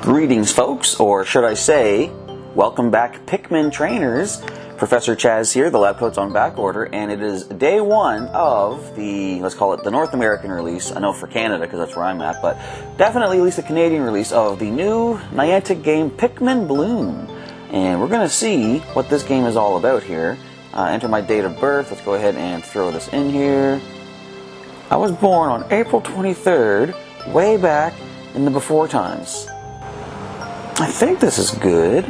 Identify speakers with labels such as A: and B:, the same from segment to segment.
A: Greetings, folks, or should I say, welcome back, Pikmin trainers. Professor Chaz here, the lab coat's on back order, and it is day one of the, let's call it the North American release. I know for Canada, because that's where I'm at, but definitely at least the Canadian release of the new Niantic game, Pikmin Bloom. And we're going to see what this game is all about here. Enter my date of birth. Let's go ahead and throw this in here. I was born on April 23rd, way back in the before times. I think this is good.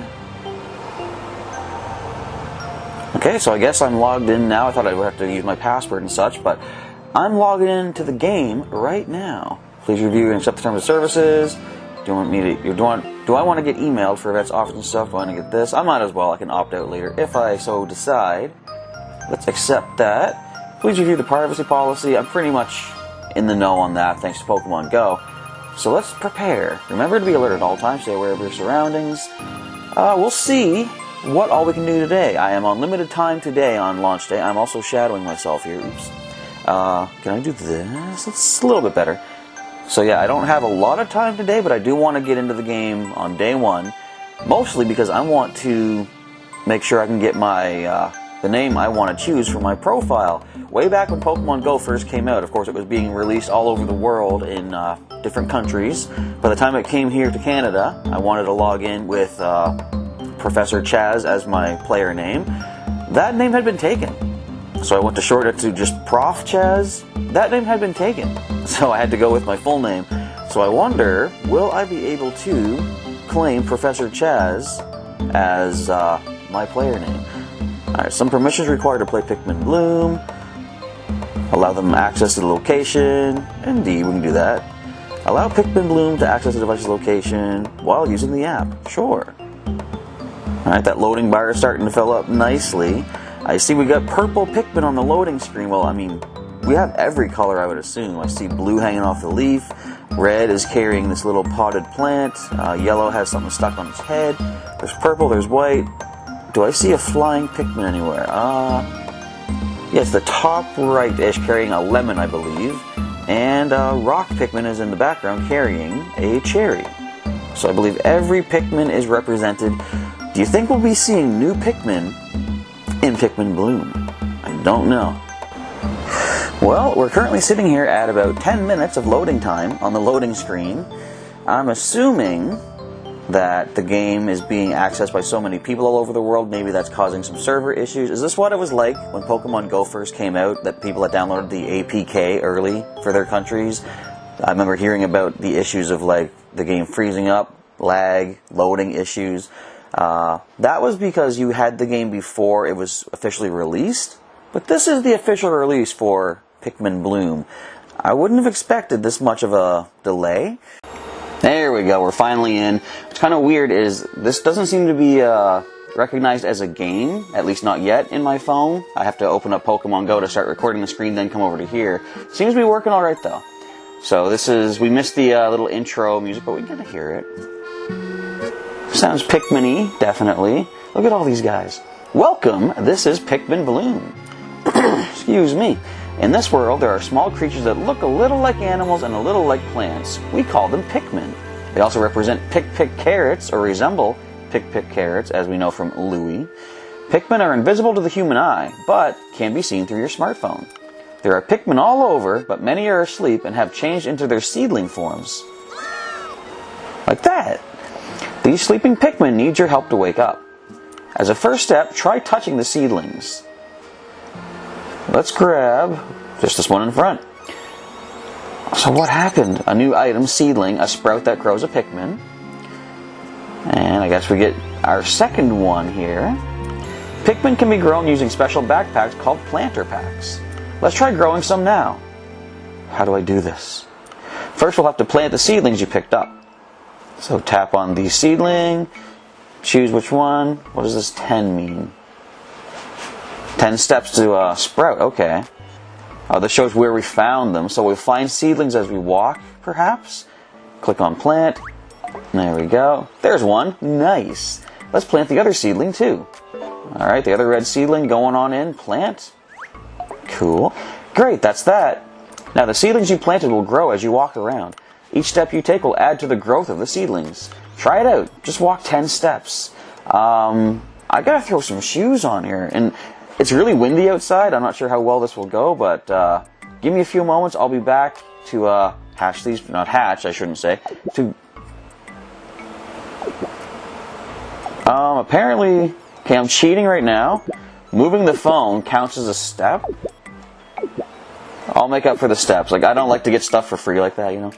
A: Okay, so I guess I'm logged in now. I thought I would have to use my password and such, but I'm logging into the game right now. Please review and accept the terms of services. Do I want to get emailed for events, offers, and stuff? Do I want to get this? I might as well. I can opt out later if I so decide. Let's accept that. Please review the privacy policy. I'm pretty much in the know on that, thanks to Pokemon Go. So let's prepare. Remember to be alert at all times. Stay aware of your surroundings. We'll see what all we can do today. I am on limited time today on launch day. I'm also shadowing myself here. Oops. Can I do this? It's a little bit better. So yeah, I don't have a lot of time today, but I do want to get into the game on day one. Mostly because I want to make sure I can get my the name I want to choose for my profile. Way back when Pokemon Go first came out, of course it was being released all over the world in different countries. By the time it came here to Canada, I wanted to log in with Professor Chaz as my player name. That name had been taken. So I went to short it to just Prof Chaz. That name had been taken. So I had to go with my full name. So I wonder, will I be able to claim Professor Chaz as my player name? Alright, some permissions required to play Pikmin Bloom. Allow them access to the location. Indeed, we can do that. Allow Pikmin Bloom to access the device's location while using the app. Sure. Alright, that loading bar is starting to fill up nicely. I see we got purple Pikmin on the loading screen. Well, I mean, we have every color, I would assume. I see blue hanging off the leaf. Red is carrying this little potted plant. Yellow has something stuck on its head. There's purple, there's white. Do I see a flying Pikmin anywhere? Yes, the top right-ish carrying a lemon, I believe. And rock Pikmin is in the background carrying a cherry. So I believe every Pikmin is represented. Do you think we'll be seeing new Pikmin in Pikmin Bloom? I don't know. Well, we're currently sitting here at about 10 minutes of loading time on the loading screen. I'm assuming that the game is being accessed by so many people all over the world. Maybe that's causing some server issues. Is this what it was like when Pokemon Go first came out, that people had downloaded the APK early for their countries? I remember hearing about the issues of like the game freezing up, lag, loading issues. That was because you had the game before it was officially released. But this is the official release for Pikmin Bloom. I wouldn't have expected this much of a delay. There we go, we're finally in. What's kind of weird is this doesn't seem to be recognized as a game, at least not yet in my phone. I have to open up Pokemon Go to start recording the screen, then come over to here. Seems to be working alright though. So this is, we missed the little intro music, but we get to hear it. Sounds Pikmin-y, definitely. Look at all these guys. Welcome, this is Pikmin Bloom. Excuse me. In this world, there are small creatures that look a little like animals and a little like plants. We call them Pikmin. They also represent pick carrots, or resemble pick carrots, as we know from Louis. Pikmin are invisible to the human eye, but can be seen through your smartphone. There are Pikmin all over, but many are asleep and have changed into their seedling forms. Like that. These sleeping Pikmin need your help to wake up. As a first step, try touching the seedlings. Let's grab just this one in front. So what happened? A new item, seedling, a sprout that grows a Pikmin. And I guess we get our second one here. Pikmin can be grown using special backpacks called planter packs. Let's try growing some now. How do I do this? First we'll have to plant the seedlings you picked up. So tap on the seedling, choose which one. What does this 10 mean? 10 steps to sprout, okay. This shows where we found them. So we'll find seedlings as we walk, perhaps. Click on plant. There we go. There's one. Nice. Let's plant the other seedling too. Alright, the other red seedling going on in. Plant. Cool. Great, that's that. Now the seedlings you planted will grow as you walk around. Each step you take will add to the growth of the seedlings. Try it out. Just walk 10 steps. I gotta throw some shoes on here. And it's really windy outside. I'm not sure how well this will go, but give me a few moments. I'll be back to hatch these. Not hatch, I shouldn't say. To apparently, okay, I'm cheating right now. Moving the phone counts as a step. I'll make up for the steps. Like, I don't like to get stuff for free like that, you know.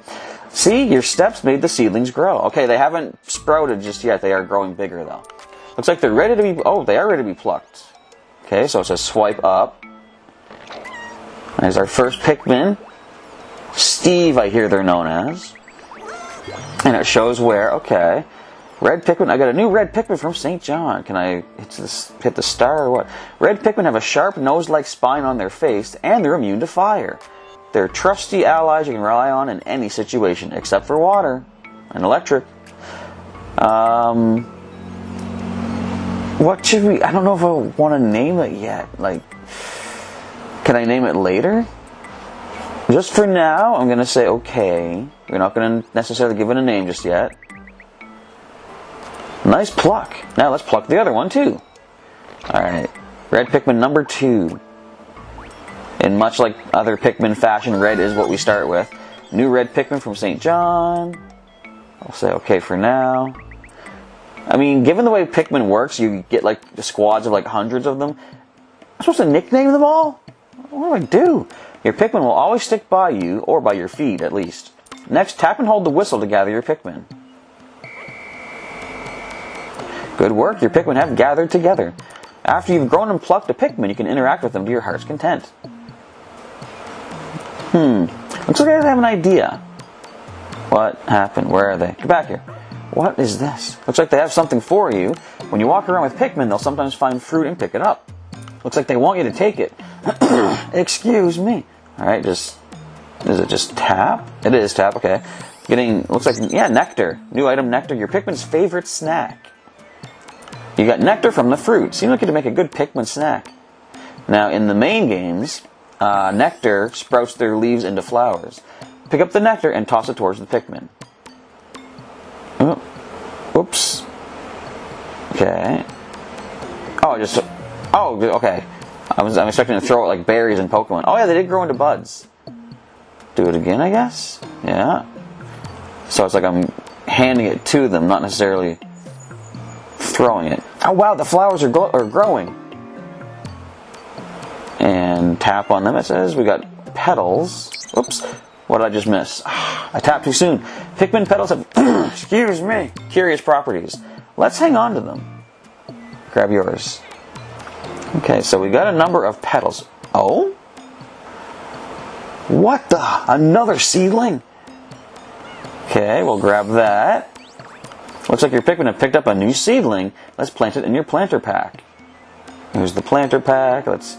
A: See, your steps made the seedlings grow. Okay, they haven't sprouted just yet. They are growing bigger, though. Looks like they're ready to be... Oh, they are ready to be plucked. Okay, so it says swipe up. There's our first Pikmin. Steve, I hear they're known as. And it shows where. Okay. Red Pikmin. I got a new red Pikmin from St. John. Can I hit the star or what? Red Pikmin have a sharp nose-like spine on their face, and they're immune to fire. They're trusty allies you can rely on in any situation, except for water and electric. What should we... I don't know if I want to name it yet. Like, can I name it later? Just for now, I'm going to say okay. We're not going to necessarily give it a name just yet. Nice pluck. Now let's pluck the other one too. Alright. Red Pikmin number 2. And much like other Pikmin fashion, red is what we start with. New red Pikmin from St. John. I'll say okay for now. I mean, given the way Pikmin works, you get like squads of like hundreds of them. I'm supposed to nickname them all? What do I do? Your Pikmin will always stick by you, or by your feet at least. Next, tap and hold the whistle to gather your Pikmin. Good work, your Pikmin have gathered together. After you've grown and plucked a Pikmin, you can interact with them to your heart's content. Looks like I have an idea. What happened? Where are they? Get back here. What is this? Looks like they have something for you. When you walk around with Pikmin, they'll sometimes find fruit and pick it up. Looks like they want you to take it. Excuse me. Alright, is it just tap? It is tap, okay. Looks like, yeah, nectar. New item, nectar, your Pikmin's favorite snack. You got nectar from the fruit. Seems like it'd make a good Pikmin snack. Now, in the main games, nectar sprouts their leaves into flowers. Pick up the nectar and toss it towards the Pikmin. Oops. Okay. Okay. I'm expecting to throw it like berries in Pokemon. Oh yeah, they did grow into buds. Do it again, I guess? Yeah. So it's like I'm handing it to them, not necessarily throwing it. Oh wow, the flowers are growing. And tap on them, it says. We got petals. Oops. What did I just miss? I tapped too soon. Pikmin petals have, excuse me, curious properties. Let's hang on to them. Grab yours. Okay, so we got a number of petals. Oh? What the? Another seedling? Okay, we'll grab that. Looks like your Pikmin have picked up a new seedling. Let's plant it in your planter pack. Here's the planter pack. Let's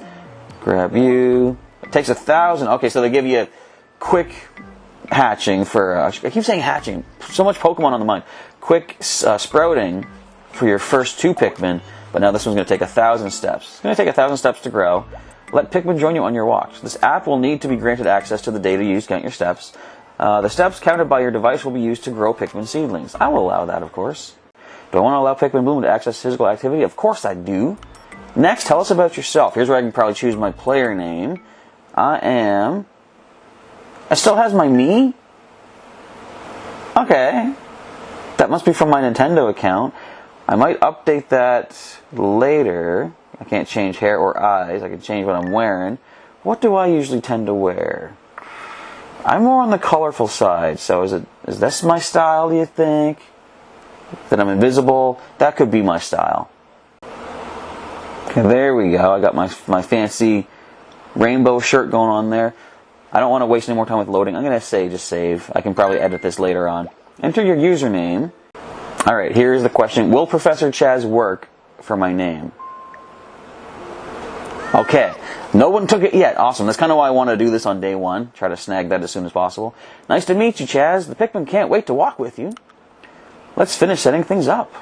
A: grab you. It takes 1,000. Okay, so they give you a quick hatching for... I keep saying hatching. So much Pokemon on the mind. Quick sprouting for your first 2 Pikmin. But now this one's going to take 1,000 steps. It's going to take 1,000 steps to grow. Let Pikmin join you on your walks. This app will need to be granted access to the data used to count your steps. The steps counted by your device will be used to grow Pikmin seedlings. I will allow that, of course. Do I want to allow Pikmin Bloom to access physical activity? Of course I do. Next, tell us about yourself. Here's where I can probably choose my player name. It still has my me? Okay. That must be from my Nintendo account. I might update that later. I can't change hair or eyes. I can change what I'm wearing. What do I usually tend to wear? I'm more on the colorful side. So is this my style, do you think? That I'm invisible? That could be my style. Okay, there we go. I got my fancy rainbow shirt going on there. I don't want to waste any more time with loading. I'm going to say just save. I can probably edit this later on. Enter your username. Alright, here's the question. Will Professor Chaz work for my name? Okay. No one took it yet. Awesome. That's kind of why I want to do this on day 1. Try to snag that as soon as possible. Nice to meet you, Chaz. The Pikmin can't wait to walk with you. Let's finish setting things up.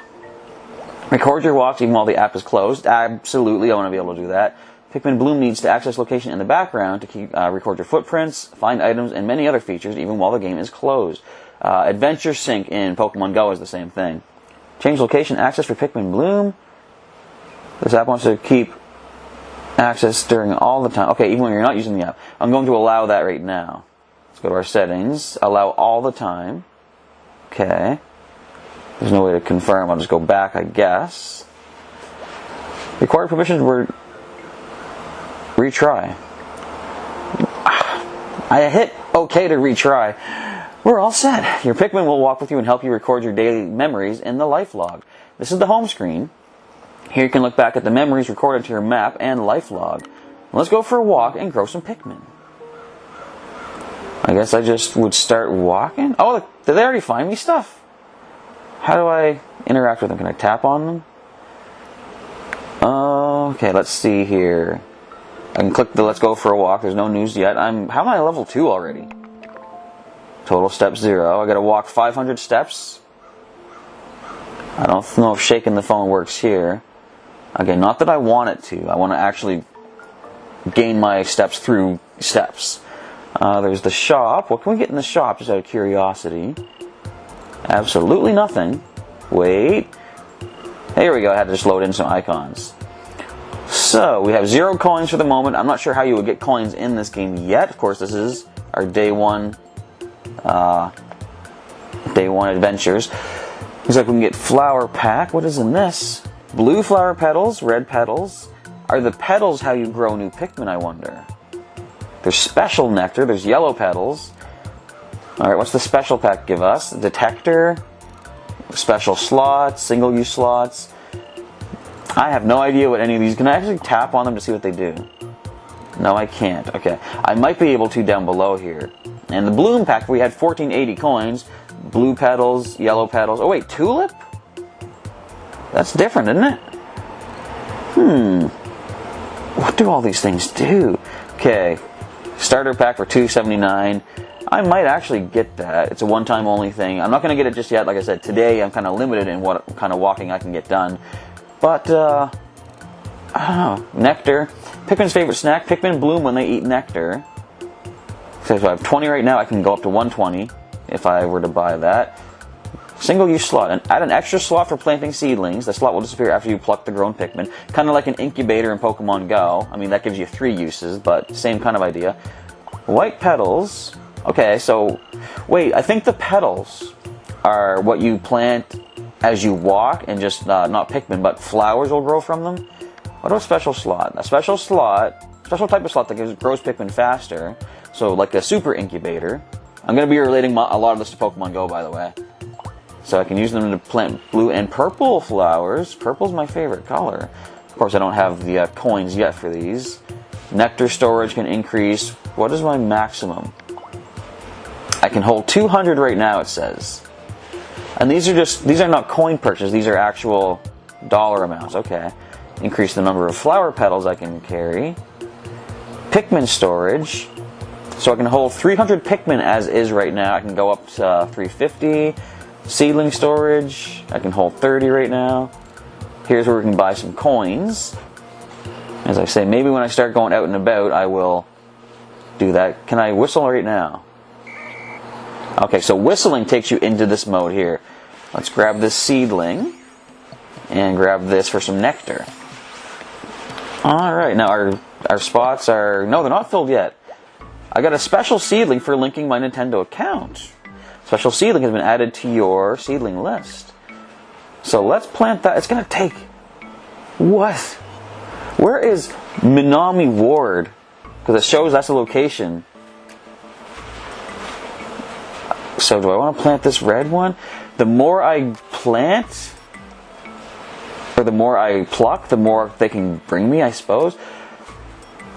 A: Record your walks even while the app is closed. Absolutely, I want to be able to do that. Pikmin Bloom needs to access location in the background to record your footprints, find items, and many other features even while the game is closed. Adventure Sync in Pokemon Go is the same thing. Change location access for Pikmin Bloom. This app wants to keep access during all the time. Okay, even when you're not using the app. I'm going to allow that right now. Let's go to our settings. Allow all the time. Okay. There's no way to confirm. I'll just go back, I guess. Required permissions were retry. I hit OK to retry. We're all set. Your Pikmin will walk with you and help you record your daily memories in the life log. This is the home screen. Here you can look back at the memories recorded to your map and life log. Let's go for a walk and grow some Pikmin. I guess I just would start walking. Oh, did they already find me stuff? How do I interact with them? Can I tap on them? Okay, let's see here. I can click the let's go for a walk. There's no news yet. How am I level 2 already? Total steps 0. I gotta walk 500 steps. I don't know if shaking the phone works here. Okay, not that I want it to. I want to actually gain my steps through steps. There's the shop. What can we get in the shop, just out of curiosity? Absolutely nothing. Wait. Here we go. I had to just load in some icons. So, we have 0 coins for the moment. I'm not sure how you would get coins in this game yet. Of course, this is our day one adventures. Looks like we can get flower pack. What is in this? Blue flower petals, red petals. Are the petals how you grow new Pikmin, I wonder? There's special nectar, there's yellow petals. Alright, what's the special pack give us? Detector, special slots, single-use slots. I have no idea what any of these... Can I actually tap on them to see what they do? No, I can't. Okay, I might be able to down below here. And the Bloom pack, we had 1480 coins. Blue petals, yellow petals. Oh wait, tulip? That's different, isn't it? What do all these things do? Okay, starter pack for $2.79. I might actually get that. It's a one-time only thing. I'm not going to get it just yet. Like I said, today I'm kind of limited in what kind of walking I can get done. But, I don't know. Nectar. Pikmin's favorite snack. Pikmin bloom when they eat nectar. So if I have 20 right now, I can go up to 120 if I were to buy that. Single-use slot. And add an extra slot for planting seedlings. The slot will disappear after you pluck the grown Pikmin. Kind of like an incubator in Pokemon Go. I mean, that gives you 3 uses, but same kind of idea. White petals. Okay, so, wait, I think the petals are what you plant as you walk, and just, not Pikmin, but flowers will grow from them. What about special slot? A special slot, special type of slot that grows Pikmin faster. So, like a super incubator. I'm going to be relating a lot of this to Pokemon Go, by the way. So I can use them to plant blue and purple flowers. Purple's my favorite color. Of course, I don't have the coins yet for these. Nectar storage can increase. What is my maximum? I can hold 200 right now, it says. And these are not coin purchases. These are actual dollar amounts. Okay. Increase the number of flower petals I can carry. Pikmin storage. So I can hold 300 Pikmin as is right now. I can go up to 350. Seedling storage. I can hold 30 right now. Here's where we can buy some coins. As I say, maybe when I start going out and about, I will do that. Can I whistle right now? Okay, so whistling takes you into this mode here. Let's grab this seedling and grab this for some nectar. Alright, now our spots are... No, they're not filled yet. I got a special seedling for linking my Nintendo account. Special seedling has been added to your seedling list. So let's plant that. It's going to take... What? Where is Minami Ward? Because it shows that's the location. So do I want to plant this red one? The more I plant, or the more I pluck, the more they can bring me, I suppose.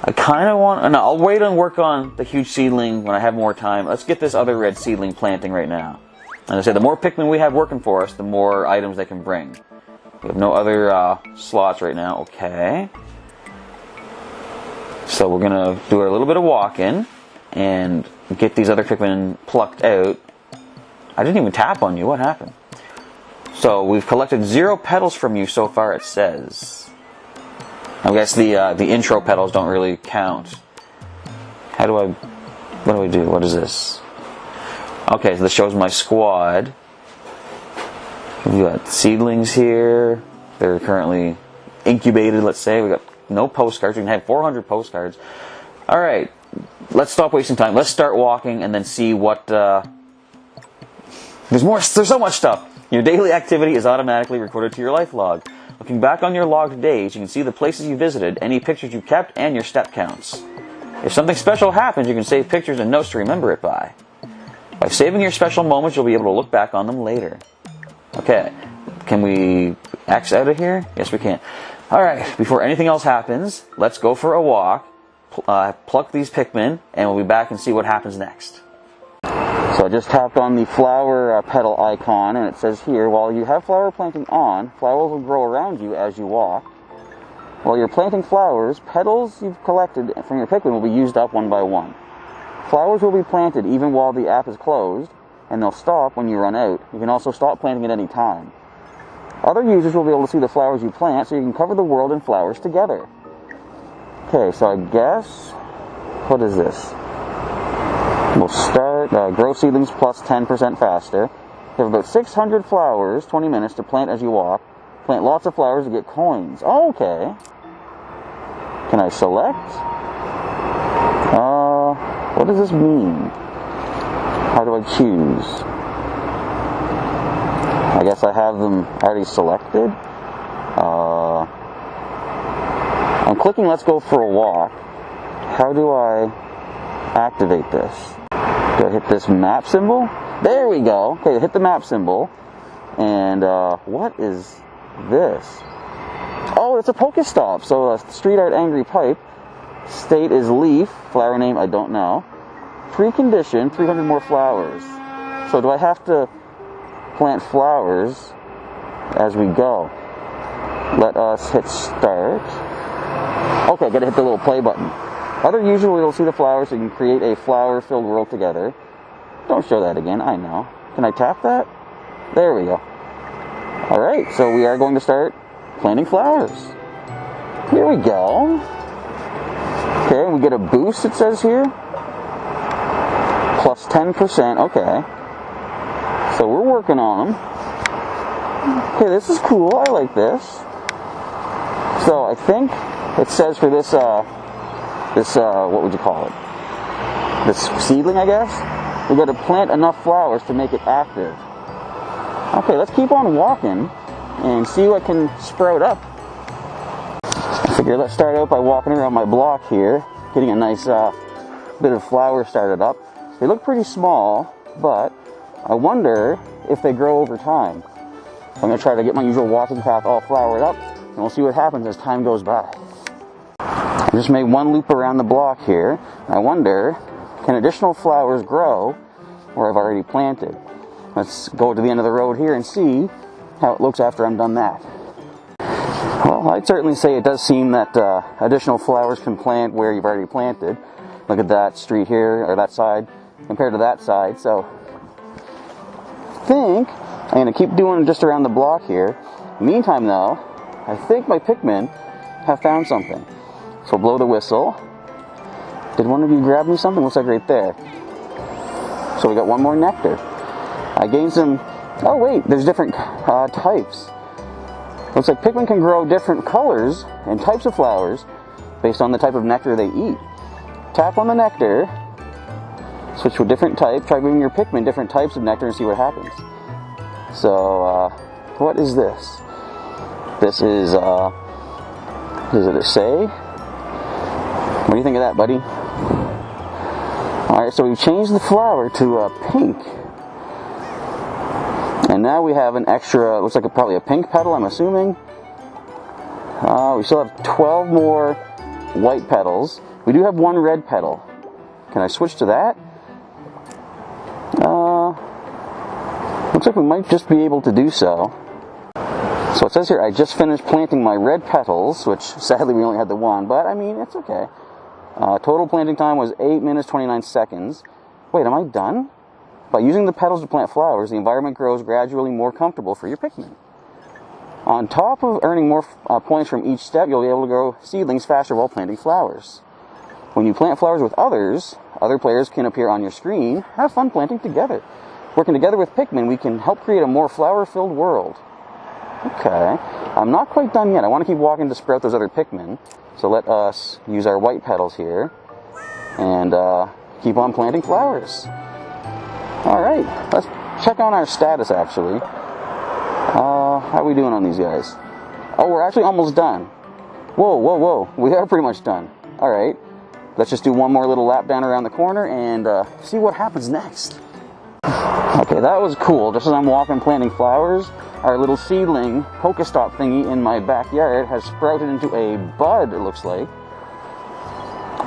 A: I kind of want... No, I'll wait and work on the huge seedling when I have more time. Let's get this other red seedling planting right now. And I say, the more Pikmin we have working for us, the more items they can bring. We have no other slots right now. Okay. So we're going to do a little bit of walking and get these other Pikmin plucked out. I didn't even tap on you. What happened? So we've collected 0 petals from you so far, it says. I guess the intro petals don't really count. What do I do? What is this? Okay, so this shows my squad. We've got seedlings here. They're currently incubated, let's say. We've got no postcards. We can have 400 postcards. Alright, let's stop wasting time. Let's start walking and then see what... There's so much stuff. Your daily activity is automatically recorded to your life log. Looking back on your logged days, you can see the places you visited, any pictures you kept, and your step counts. If something special happens, you can save pictures and notes to remember it by. By saving your special moments, you'll be able to look back on them later. Okay, can we X out of here? Yes, we can. Alright, before anything else happens, let's go for a walk, pluck these Pikmin, and we'll be back and see what happens next. So I just tapped on the flower petal icon, and it says here, while you have flower planting on, flowers will grow around you as you walk. While you're planting flowers, petals you've collected from your Pikmin will be used up one by one. Flowers will be planted even while the app is closed, and they'll stop when you run out. You can also stop planting at any time. Other users will be able to see the flowers you plant, so you can cover the world in flowers together. Okay, so I guess, what is this? We'll start, grow seedlings plus 10% faster. You have about 600 flowers, 20 minutes to plant as you walk. Plant lots of flowers to get coins. Oh, okay. Can I select? What does this mean? How do I choose? I guess I have them already selected. I'm clicking let's go for a walk. How do I activate this? Do I hit this map symbol? There we go. Okay, hit the map symbol. And what is this? Oh, it's a Pokestop. So a street art angry pipe. State is leaf. Flower name, I don't know. Precondition, 300 more flowers. So do I have to plant flowers as we go? Let us hit start. Okay, gotta hit the little play button. Other users will see the flowers so you can create a flower-filled world together. Don't show that again, I know. Can I tap that? There we go. Alright, so we are going to start planting flowers. Here we go. Okay, we get a boost, it says here. Plus 10%, okay. So we're working on them. Okay, this is cool, I like this. So I think it says for this, what would you call it? This seedling, I guess? We've got to plant enough flowers to make it active. Okay, let's keep on walking and see what can sprout up. I figure let's start out by walking around my block here, getting a nice bit of flowers started up. They look pretty small, but I wonder if they grow over time. I'm going to try to get my usual walking path all flowered up, and we'll see what happens as time goes by. I just made one loop around the block here. I wonder, can additional flowers grow where I've already planted? Let's go to the end of the road here and see how it looks after I'm done that. Well, I'd certainly say it does seem that additional flowers can plant where you've already planted. Look at that street here, or that side, compared to that side. So I think I'm going to keep doing just around the block here. Meantime, though, I think my Pikmin have found something. So blow the whistle. Did one of you grab me something? Looks like right there. So we got one more nectar. I gained some... Oh wait, there's different types. Looks like Pikmin can grow different colors and types of flowers based on the type of nectar they eat. Tap on the nectar, switch to a different type, try giving your Pikmin different types of nectar and see what happens. So, what is this? This is, does it say? What do you think of that, buddy? Alright, so we've changed the flower to pink. And now we have an extra, looks like probably a pink petal, I'm assuming. We still have 12 more white petals. We do have one red petal. Can I switch to that? Looks like we might just be able to do so. So it says here, I just finished planting my red petals, which sadly we only had the one, but I mean, it's okay. Total planting time was 8 minutes, 29 seconds. Wait, am I done? By using the petals to plant flowers, the environment grows gradually more comfortable for your Pikmin.
B: On top of earning more points from each step, you'll be able to grow seedlings faster while planting flowers. When you plant flowers with others, other players can appear on your screen. Have fun planting together. Working together with Pikmin, we can help create a more flower-filled world. Okay, I'm not quite done yet. I want to keep walking to sprout those other Pikmin. So let us use our white petals here and keep on planting flowers. Alright, let's check on our status actually. How are we doing on these guys? Oh, we're actually almost done. Whoa, whoa, whoa. We are pretty much done. Alright, let's just do one more little lap down around the corner and see what happens next. Okay, that was cool. Just as I'm walking planting flowers, our little seedling Pokestop thingy in my backyard has sprouted into a bud, it looks like.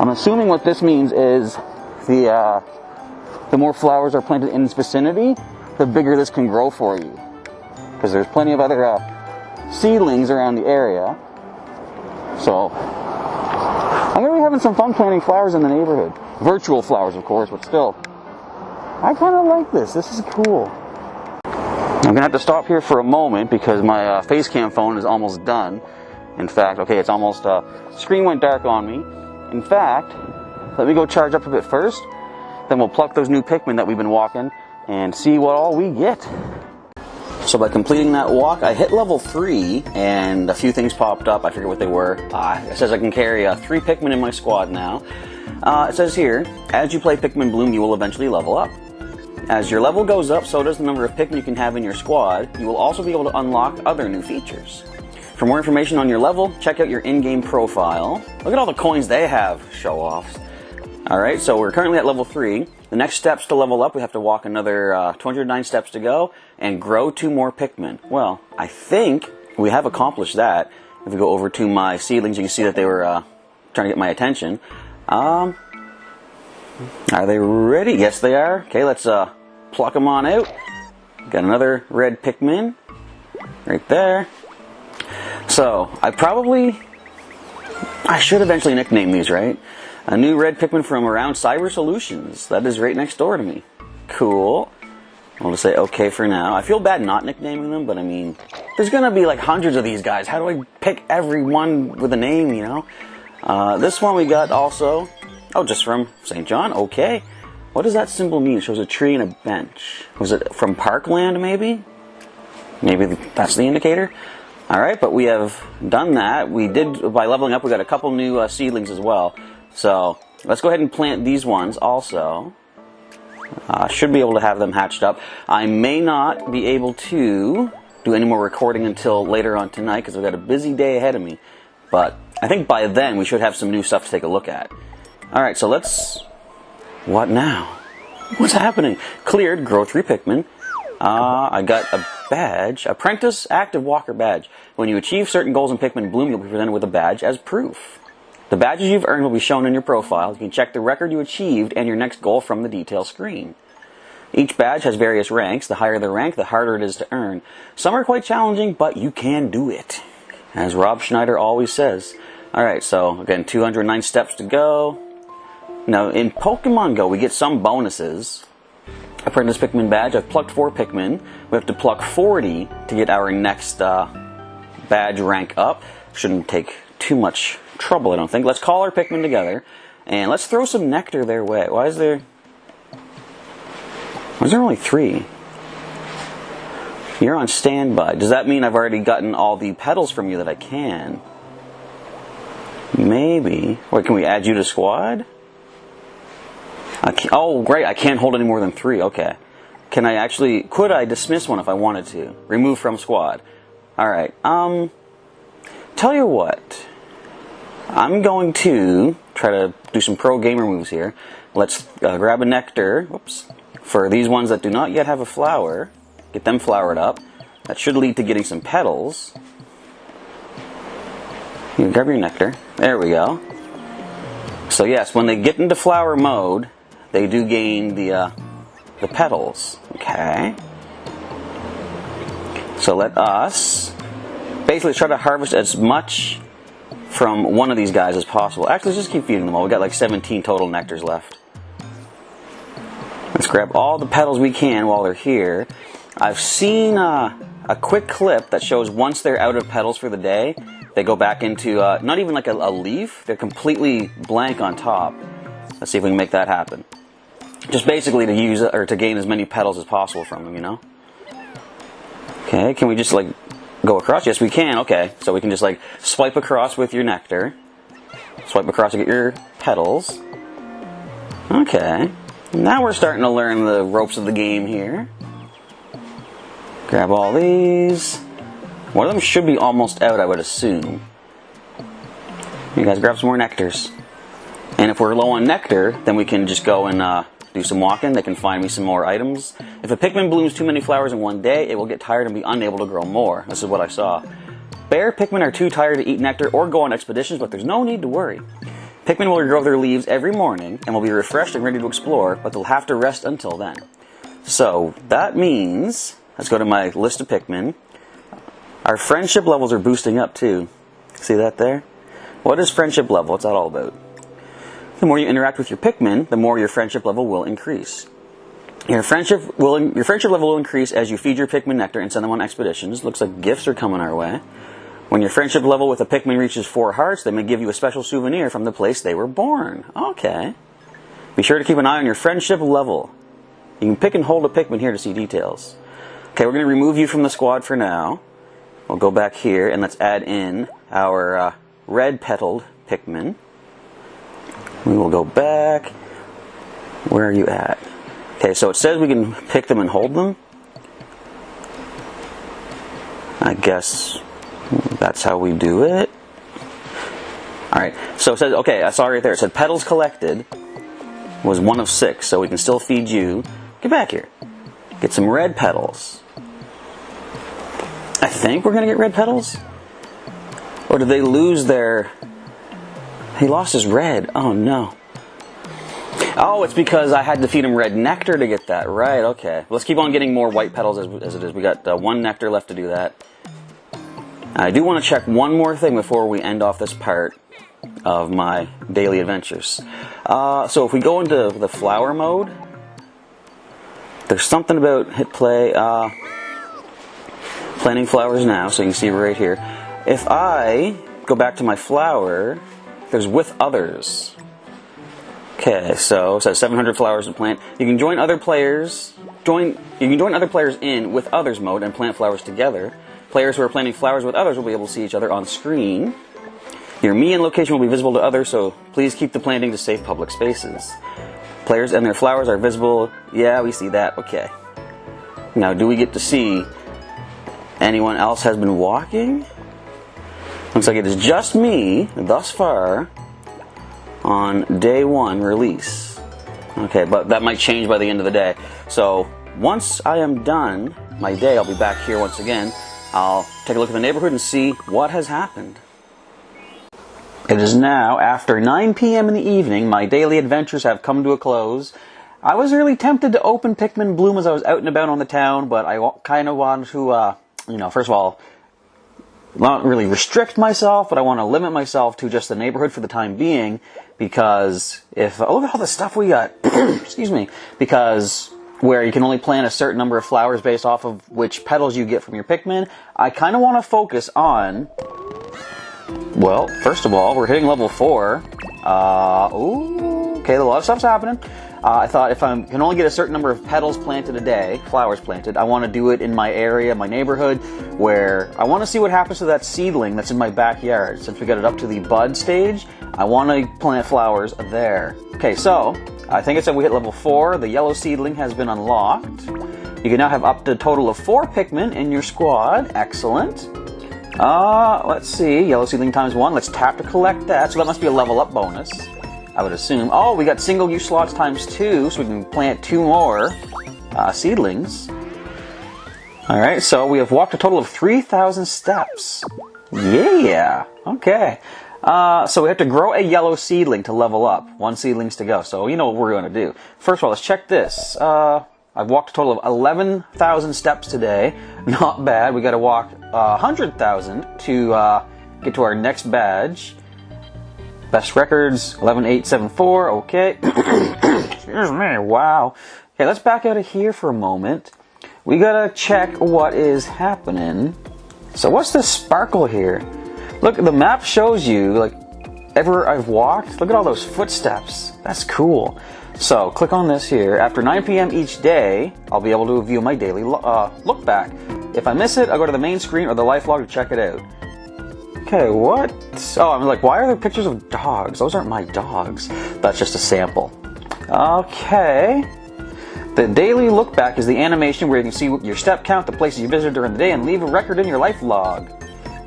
B: I'm assuming what this means is the more flowers are planted in its vicinity, the bigger this can grow for you. Because there's plenty of other seedlings around the area. So, I'm going to be having some fun planting flowers in the neighborhood. Virtual flowers, of course, but still. I kind of like this. This is cool. I'm going to have to stop here for a moment because my face cam phone is almost done. In fact, okay, it's almost, screen went dark on me. In fact, let me go charge up a bit first. Then we'll pluck those new Pikmin that we've been walking and see what all we get. So by completing that walk, I hit level 3 and a few things popped up. I forget what they were. It says I can carry 3 Pikmin in my squad now. It says here, as you play Pikmin Bloom, you will eventually level up. As your level goes up, so does the number of Pikmin you can have in your squad. You will also be able to unlock other new features. For more information on your level, check out your in-game profile. Look at all the coins they have, show-offs. Alright, so we're currently at level 3. The next steps to level up, we have to walk another 209 steps to go and grow 2 more Pikmin. Well, I think we have accomplished that. If we go over to my seedlings, you can see that they were trying to get my attention. Are they ready? Yes, they are. Okay, let's pluck them on out. Got another red Pikmin right there. So, I should eventually nickname these, right? A new red Pikmin from Around Cyber Solutions. That is right next door to me. Cool. I'll just say okay for now. I feel bad not nicknaming them, but I mean, there's gonna be like hundreds of these guys. How do I pick every one with a name, you know? This one we got also, just from St. John, okay. What does that symbol mean? It shows a tree and a bench. Was it from Parkland, maybe? Maybe that's the indicator? Alright, but we have done that. We did, by leveling up, we got a couple new seedlings as well. So, let's go ahead and plant these ones also. Should be able to have them hatched up. I may not be able to do any more recording until later on tonight because I've got a busy day ahead of me. But I think by then we should have some new stuff to take a look at. Alright, so let's... What now? What's happening? Cleared, grow 3 Pikmin. I got a badge. Apprentice Active Walker badge. When you achieve certain goals in Pikmin Bloom, you'll be presented with a badge as proof. The badges you've earned will be shown in your profile. You can check the record you achieved and your next goal from the detail screen. Each badge has various ranks. The higher the rank, the harder it is to earn. Some are quite challenging, but you can do it. As Rob Schneider always says. Alright, so again, 209 steps to go. Now, in Pokemon Go, we get some bonuses. Apprentice Pikmin badge. I've plucked 4 Pikmin. We have to pluck 40 to get our next badge rank up. Shouldn't take too much trouble, I don't think. Let's call our Pikmin together, and let's throw some nectar their way. Why is there only 3? You're on standby. Does that mean I've already gotten all the petals from you that I can? Maybe. Wait, can we add you to squad? Oh, great, I can't hold any more than 3. Okay. Can I actually... Could I dismiss one if I wanted to? Remove from squad. Alright, tell you what. I'm going to try to do some pro gamer moves here. Let's grab a nectar. Whoops. For these ones that do not yet have a flower. Get them flowered up. That should lead to getting some petals. You grab your nectar. There we go. So yes, when they get into flower mode, they do gain the petals. Okay. So let us basically try to harvest as much from one of these guys as possible. Actually, let's just keep feeding them all. We got like 17 total nectars left. Let's grab all the petals we can while they're here. I've seen
A: a quick clip that shows once they're out of petals for the day, they go back into, not even like a leaf, they're completely blank on top. Let's see if we can make that happen. Just basically to use, or to gain as many petals as possible from them, you know? Okay, can we just like go across? Yes, we can. Okay, so we can just like swipe across with your nectar. Swipe across to get your petals. Okay, now we're starting to learn the ropes of the game here. Grab all these. One of them should be almost out, I would assume. You guys grab some more nectars. And if we're low on nectar, then we can just go and do some walking. They can find me some more items. If a Pikmin blooms too many flowers in one day, it will get tired and be unable to grow more. This is what I saw. Bear Pikmin are too tired to eat nectar or go on expeditions, but there's no need to worry. Pikmin will regrow their leaves every morning and will be refreshed and ready to explore, but they'll have to rest until then. So that means, let's go to my list of Pikmin. Our friendship levels are boosting up too. See that there? What is friendship level? What's that all about? The more you interact with your Pikmin, the more your friendship level will increase. Your friendship level will increase as you feed your Pikmin nectar and send them on expeditions. Looks like gifts are coming our way. When your friendship level with a Pikmin reaches 4 hearts, they may give you a special souvenir from the place they were born. Okay. Be sure to keep an eye on your friendship level. You can pick and hold a Pikmin here to see details. Okay, we're going to remove you from the squad for now. We'll go back here and let's add in our red petaled Pikmin. We will go back. Where are you at? Okay, so it says we can pick them and hold them. I guess that's how we do it. Alright, so it says, okay, I saw right there. It said petals collected was 1 of 6, so we can still feed you. Get back here. Get some red petals. I think we're going to get red petals. Or did they lose their... He lost his red. Oh, no. Oh, it's because I had to feed him red nectar to get that. Right, okay. Let's keep on getting more white petals as it is. We got 1 nectar left to do that. I do want to check one more thing before we end off this part of my daily adventures. So if we go into the flower mode, there's something about hit play, planting flowers now, so you can see right here. If I go back to my flower, there's with others. Okay, so it says 700 flowers to plant. You can join other players. You can join other players in with others mode and plant flowers together. Players who are planting flowers with others will be able to see each other on screen. Your me and location will be visible to others, so please keep the planting to safe public spaces. Players and their flowers are visible. Yeah, we see that. Okay. Now, do we get to see anyone else has been walking? Looks like it is just me, thus far, on day 1 release. Okay, but that might change by the end of the day. So, once I am done my day, I'll be back here once again. I'll take a look at the neighborhood and see what has happened. It is now after 9 p.m. in the evening. My daily adventures have come to a close. I was really tempted to open Pikmin Bloom as I was out and about on the town, but I kind of wanted to, first of all, not really restrict myself, but I want to limit myself to just the neighborhood for the time being, because look at all the stuff we got, excuse me, because where you can only plant a certain number of flowers based off of which petals you get from your Pikmin, I kind of want to focus on, well, first of all, we're hitting level 4. Okay, a lot of stuff's happening. I thought if I can only get a certain number of petals planted a day, flowers planted, I want to do it in my area, my neighborhood, where I want to see what happens to that seedling that's in my backyard. Since we got it up to the bud stage, I want to plant flowers there. Okay, so I think it said we hit level 4. The yellow seedling has been unlocked. You can now have up to a total of 4 Pikmin in your squad. Excellent. Let's see. Yellow seedling times 1. Let's tap to collect that. So that must be a level up bonus, I would assume. Oh, we got single use slots times 2, so we can plant 2 more seedlings. Alright, so we have walked a total of 3,000 steps. Yeah! Okay. So we have to grow a yellow seedling to level up. 1 seedlings to go. So you know what we're going to do. First of all, let's check this. I've walked a total of 11,000 steps today. Not bad. We got to walk 100,000 to get to our next badge. Best records, 11,874. Okay. Excuse me. Wow. Okay, let's back out of here for a moment. we gotta check what is happening. So what's this sparkle here? Look, the map shows you, like, everywhere I've walked. Look at all those footsteps. That's cool. So, click on this here. After 9 p.m. each day, I'll be able to view my daily look back. If I miss it, I'll go to the main screen or the life log to check it out. Okay, what? Oh, I'm like, why are there pictures of dogs? Those aren't my dogs. That's just a sample. Okay. The daily look back is the animation where you can see your step count, the places you visited during the day, and leave a record in your life log.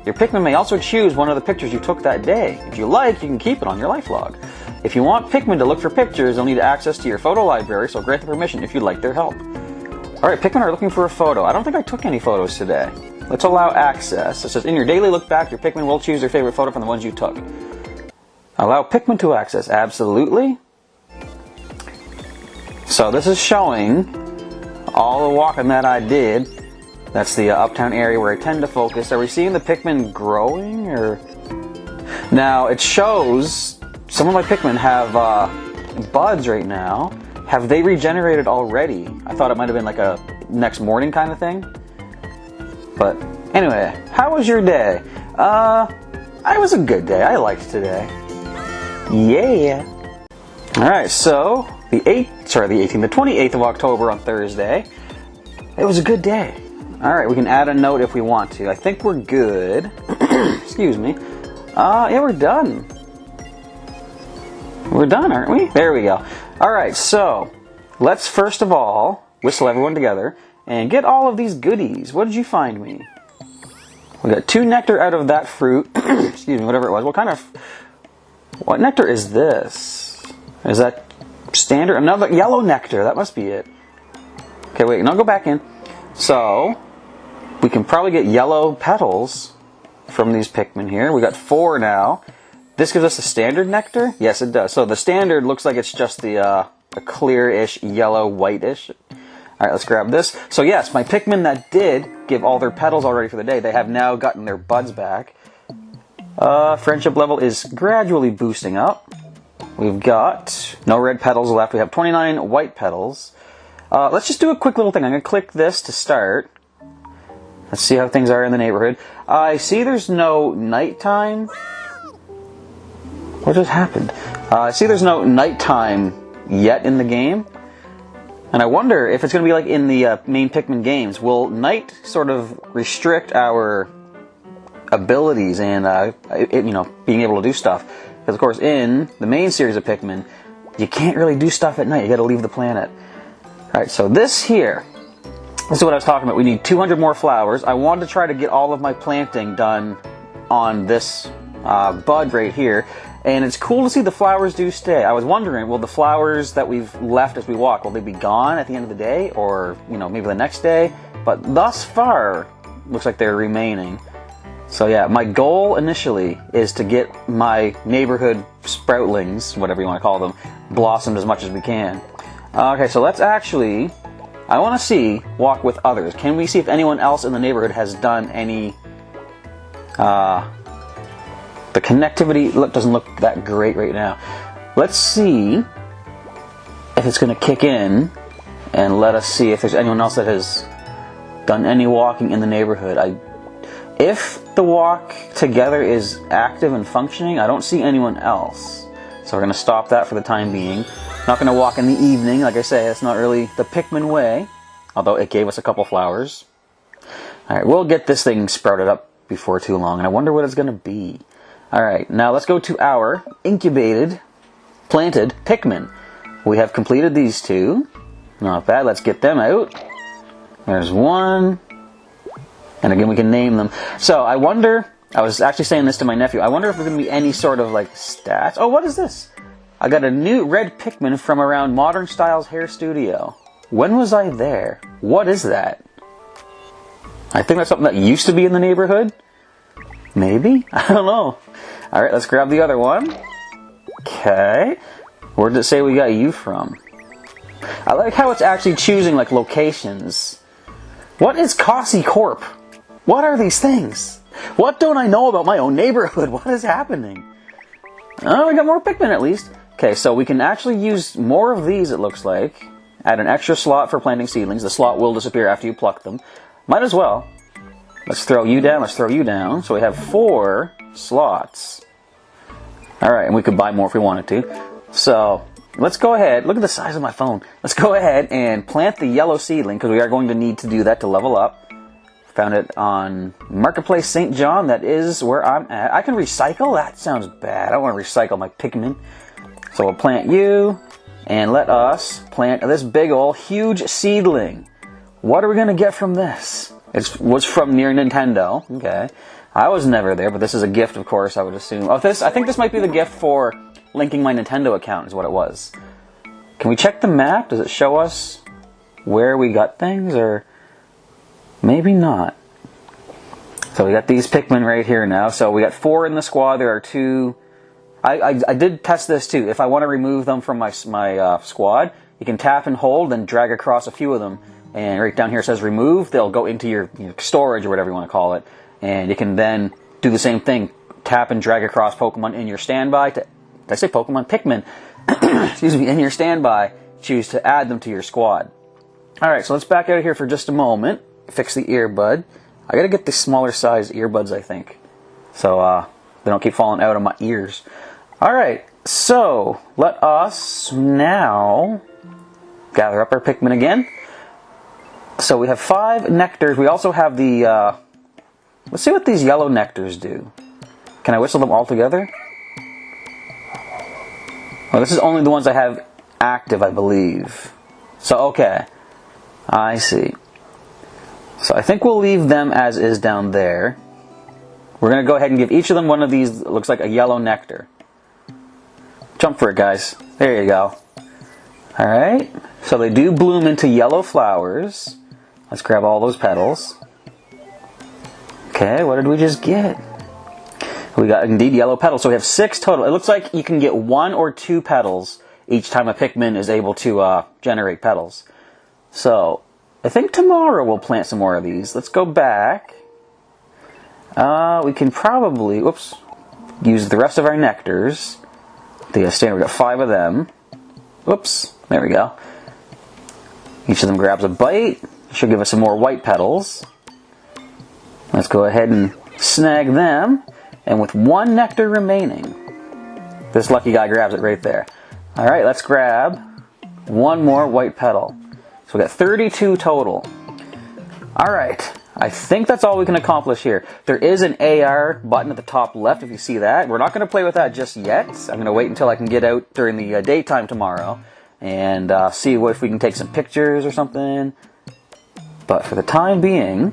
A: Your Pikmin may also choose one of the pictures you took that day. If you like, you can keep it on your life log. If you want Pikmin to look for pictures, they'll need access to your photo library, so grant the permission if you'd like their help. Alright, Pikmin are looking for a photo. I don't think I took any photos today. Let's allow access. It says, in your daily look back, your Pikmin will choose their favorite photo from the ones you took. Allow Pikmin to access. Absolutely. So this is showing all the walking that I did. That's the uptown area where I tend to focus. Are we seeing the Pikmin growing, or? Now, it shows some of my Pikmin have buds right now. Have they regenerated already? I thought it might have been like a next morning kind of thing. But anyway, how was your day? It was a good day. I liked today. Yeah. Alright, so the 28th of October on Thursday. It was a good day. Alright, we can add a note if we want to. I think we're good. Excuse me. Yeah, we're done. We're done, aren't we? There we go. Alright, so let's first of all whistle everyone together and get all of these goodies. What did you find me? We got 2 nectar out of that fruit. Excuse me, whatever it was. What nectar is this? Is that standard? Another yellow nectar. That must be it. Okay, wait. Now go back in. So we can probably get yellow petals from these Pikmin here. We got 4 now. This gives us a standard nectar? Yes, it does. So the standard looks like it's just the clear-ish, yellow, whitish. Alright, let's grab this. So yes, my Pikmin that did give all their petals already for the day, they have now gotten their buds back. Friendship level is gradually boosting up. We've got no red petals left. We have 29 white petals. Let's just do a quick little thing. I'm going to click this to start. Let's see how things are in the neighborhood. I see there's no nighttime. What just happened? I see there's no nighttime yet in the game. And I wonder if it's going to be like in the main Pikmin games. Will night sort of restrict our abilities and being able to do stuff? Because of course in the main series of Pikmin, you can't really do stuff at night. You got to leave the planet. Alright, so this here, this is what I was talking about. We need 200 more flowers. I wanted to try to get all of my planting done on this bud right here. And it's cool to see the flowers do stay. I was wondering, will the flowers that we've left as we walk, will they be gone at the end of the day? Or, maybe the next day? But thus far, looks like they're remaining. So yeah, my goal initially is to get my neighborhood sproutlings, whatever you want to call them, blossomed as much as we can. Okay, so let's actually, I want to see walk with others. Can we see if anyone else in the neighborhood has done any, the connectivity doesn't look that great right now. Let's see if it's going to kick in and let us see if there's anyone else that has done any walking in the neighborhood. If the walk together is active and functioning, I don't see anyone else. So we're going to stop that for the time being. Not going to walk in the evening. Like I say, it's not really the Pikmin way. Although it gave us a couple flowers. Alright, we'll get this thing sprouted up before too long. And I wonder what it's going to be. Alright, now let's go to our incubated, planted Pikmin. We have completed these 2. Not bad, let's get them out. There's 1. And again, we can name them. So, I wonder, I was actually saying this to my nephew, I wonder if there's going to be any sort of, stats. Oh, what is this? I got a new red Pikmin from around Modern Styles Hair Studio. When was I there? What is that? I think that's something that used to be in the neighborhood. Maybe? I don't know. Alright, let's grab the other one. Okay. Where did it say we got you from? I like how it's actually choosing, locations. What is Cossi Corp? What are these things? What don't I know about my own neighborhood? What is happening? Oh, we got more Pikmin at least. Okay, so we can actually use more of these, it looks like.
B: add an extra slot for planting seedlings. The slot will disappear after you pluck them. Might as well. Let's throw you down, let's throw you down. So we have 4 slots. Alright, and we could buy more if we wanted to. So, let's go ahead, look at the size of my phone. Let's go ahead and plant the yellow seedling, because we are going to need to do that to level up. Found it on Marketplace St. John, that is where I'm at. I can recycle? That sounds bad. I don't want to recycle my Pikmin. So we'll plant you, and let us plant this big ol' huge seedling. What are we going to get from this? It was from near Nintendo. Okay. I was never there, but this is a gift, of course, I would assume. Oh, I think this might be the gift for linking my Nintendo account, is what it was. Can we check the map? Does it show us where we got things, or maybe not? So we got these Pikmin right here now. So we got 4 in the squad. There are 2. I did test this too. If I want to remove them from my squad, you can tap and hold, then drag across a few of them. And right down here it says remove. They'll go into your storage or whatever you want to call it. And you can then do the same thing. Tap and drag across Pokemon in your standby. Did I say Pokemon? Pikmin. Excuse me. In your standby, choose to add them to your squad. Alright, so let's back out of here for just a moment. Fix the earbud. I gotta get the smaller size earbuds, I think. So they don't keep falling out of my ears. Alright, so let us now gather up our Pikmin again. So we have 5 nectars. We also have the... let's see what these yellow nectars do. Can I whistle them all together? Well, this is only the ones I have active, I believe. So, okay. I see. So I think we'll leave them as is down there. We're going to go ahead and give each of them one of these, looks like a yellow nectar. Jump for it, guys. There you go. Alright. So they do bloom into yellow flowers. Let's grab all those petals. Okay, what did we just get? We got, indeed, yellow petals. So we have 6 total. It looks like you can get 1 or 2 petals each time a Pikmin is able to generate petals. So, I think tomorrow we'll plant some more of these. Let's go back. We can probably, whoops, use the rest of our nectars. We got 5 of them. Whoops, there we go. Each of them grabs a bite. Should give us some more white petals. Let's go ahead and snag them. And with 1 nectar remaining, this lucky guy grabs it right there. Alright, let's grab 1 more white petal. So we got 32 total. Alright, I think that's all we can accomplish here. There is an AR button at the top left, if you see that. We're not going to play with that just yet. I'm going to wait until I can get out during the daytime tomorrow and see if we can take some pictures or something. But for the time being,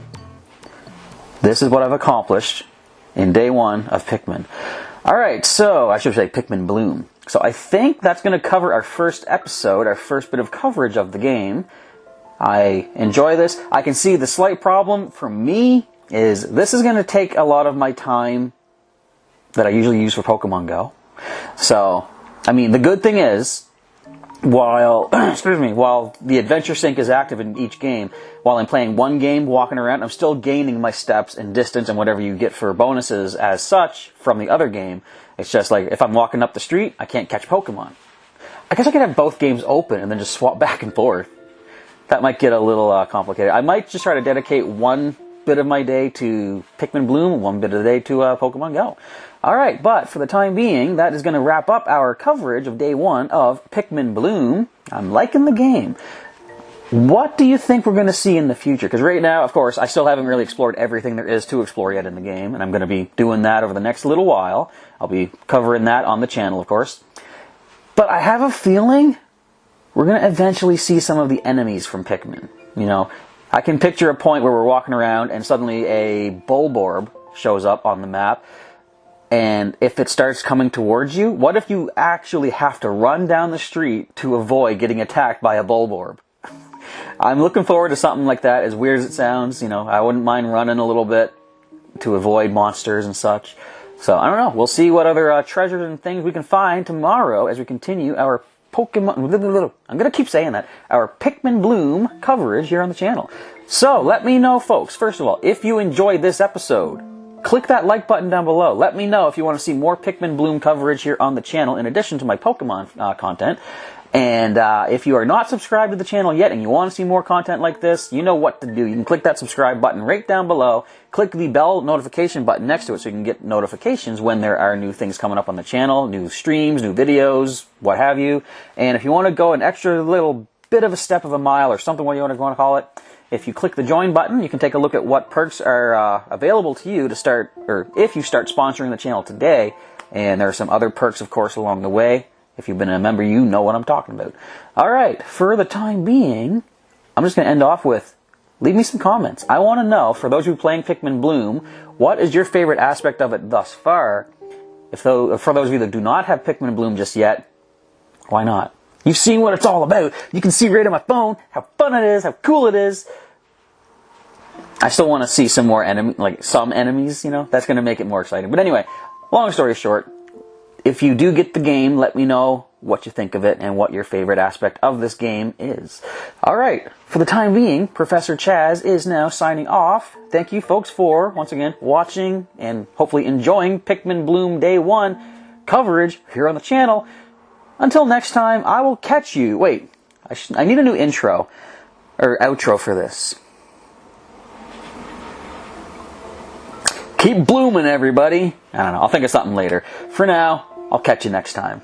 B: this is what I've accomplished in day 1 of Pikmin. Alright, so I should say Pikmin Bloom. So I think that's going to cover our first episode, our first bit of coverage of the game. I enjoy this. I can see the slight problem for me is this is going to take a lot of my time that I usually use for Pokemon Go. So, I mean, the good thing is, while the adventure sync is active in each game, while I'm playing one game, walking around, I'm still gaining my steps and distance and whatever you get for bonuses as such from the other game. It's just like, if I'm walking up the street, I can't catch Pokemon. I guess I could have both games open and then just swap back and forth. That might get a little complicated. I might just try to dedicate 1 bit of my day to Pikmin Bloom, 1 bit of the day to Pokemon Go. Alright, but for the time being, that is going to wrap up our coverage of day 1 of Pikmin Bloom. I'm liking the game. What do you think we're going to see in the future? Because right now, of course, I still haven't really explored everything there is to explore yet in the game, and I'm going to be doing that over the next little while. I'll be covering that on the channel, of course. But I have a feeling we're going to eventually see some of the enemies from Pikmin. You know, I can picture a point where we're walking around and suddenly a Bulborb shows up on the map. And if it starts coming towards you, what if you actually have to run down the street to avoid getting attacked by a Bulborb? I'm looking forward to something like that, as weird as it sounds. You know, I wouldn't mind running a little bit to avoid monsters and such. So, I don't know. We'll see what other treasures and things we can find tomorrow as we continue our Pokemon... I'm going to keep saying that. Our Pikmin Bloom coverage here on the channel. So, let me know, folks, first of all, if you enjoyed this episode, click that like button down below. Let me know if you want to see more Pikmin Bloom coverage here on the channel in addition to my Pokemon content.
A: And if you are not subscribed to the channel yet and you want to see more content like this, you know what to do. You can click that subscribe button right down below. Click the bell notification button next to it so you can get notifications when there are new things coming up on the channel, new streams, new videos, what have you. And if you want to go an extra little bit of a step of a mile or something, what you want to call it, if you click the join button, you can take a look at what perks are available to you to start, or if you start sponsoring the channel today. And there are some other perks, of course, along the way. If you've been a member, you know what I'm talking about. All right, for the time being, I'm just going to end off with, leave me some comments. I want to know, for those who are playing Pikmin Bloom, what is your favorite aspect of it thus far? For those of you that do not have Pikmin Bloom just yet, why not? You've seen what it's all about. You can see right on my phone how fun it is, how cool it is. I still want to see some more some enemies, you know? That's going to make it more exciting. But anyway, long story short, if you do get the game, let me know what you think of it and what your favorite aspect of this game is. Alright, for the time being, Professor Chaz is now signing off. Thank you folks for, once again, watching and hopefully enjoying Pikmin Bloom Day 1 coverage here on the channel. Until next time, I will catch you. Wait, I need a new intro, or outro for this. Keep blooming, everybody. I don't know, I'll think of something later. For now, I'll catch you next time.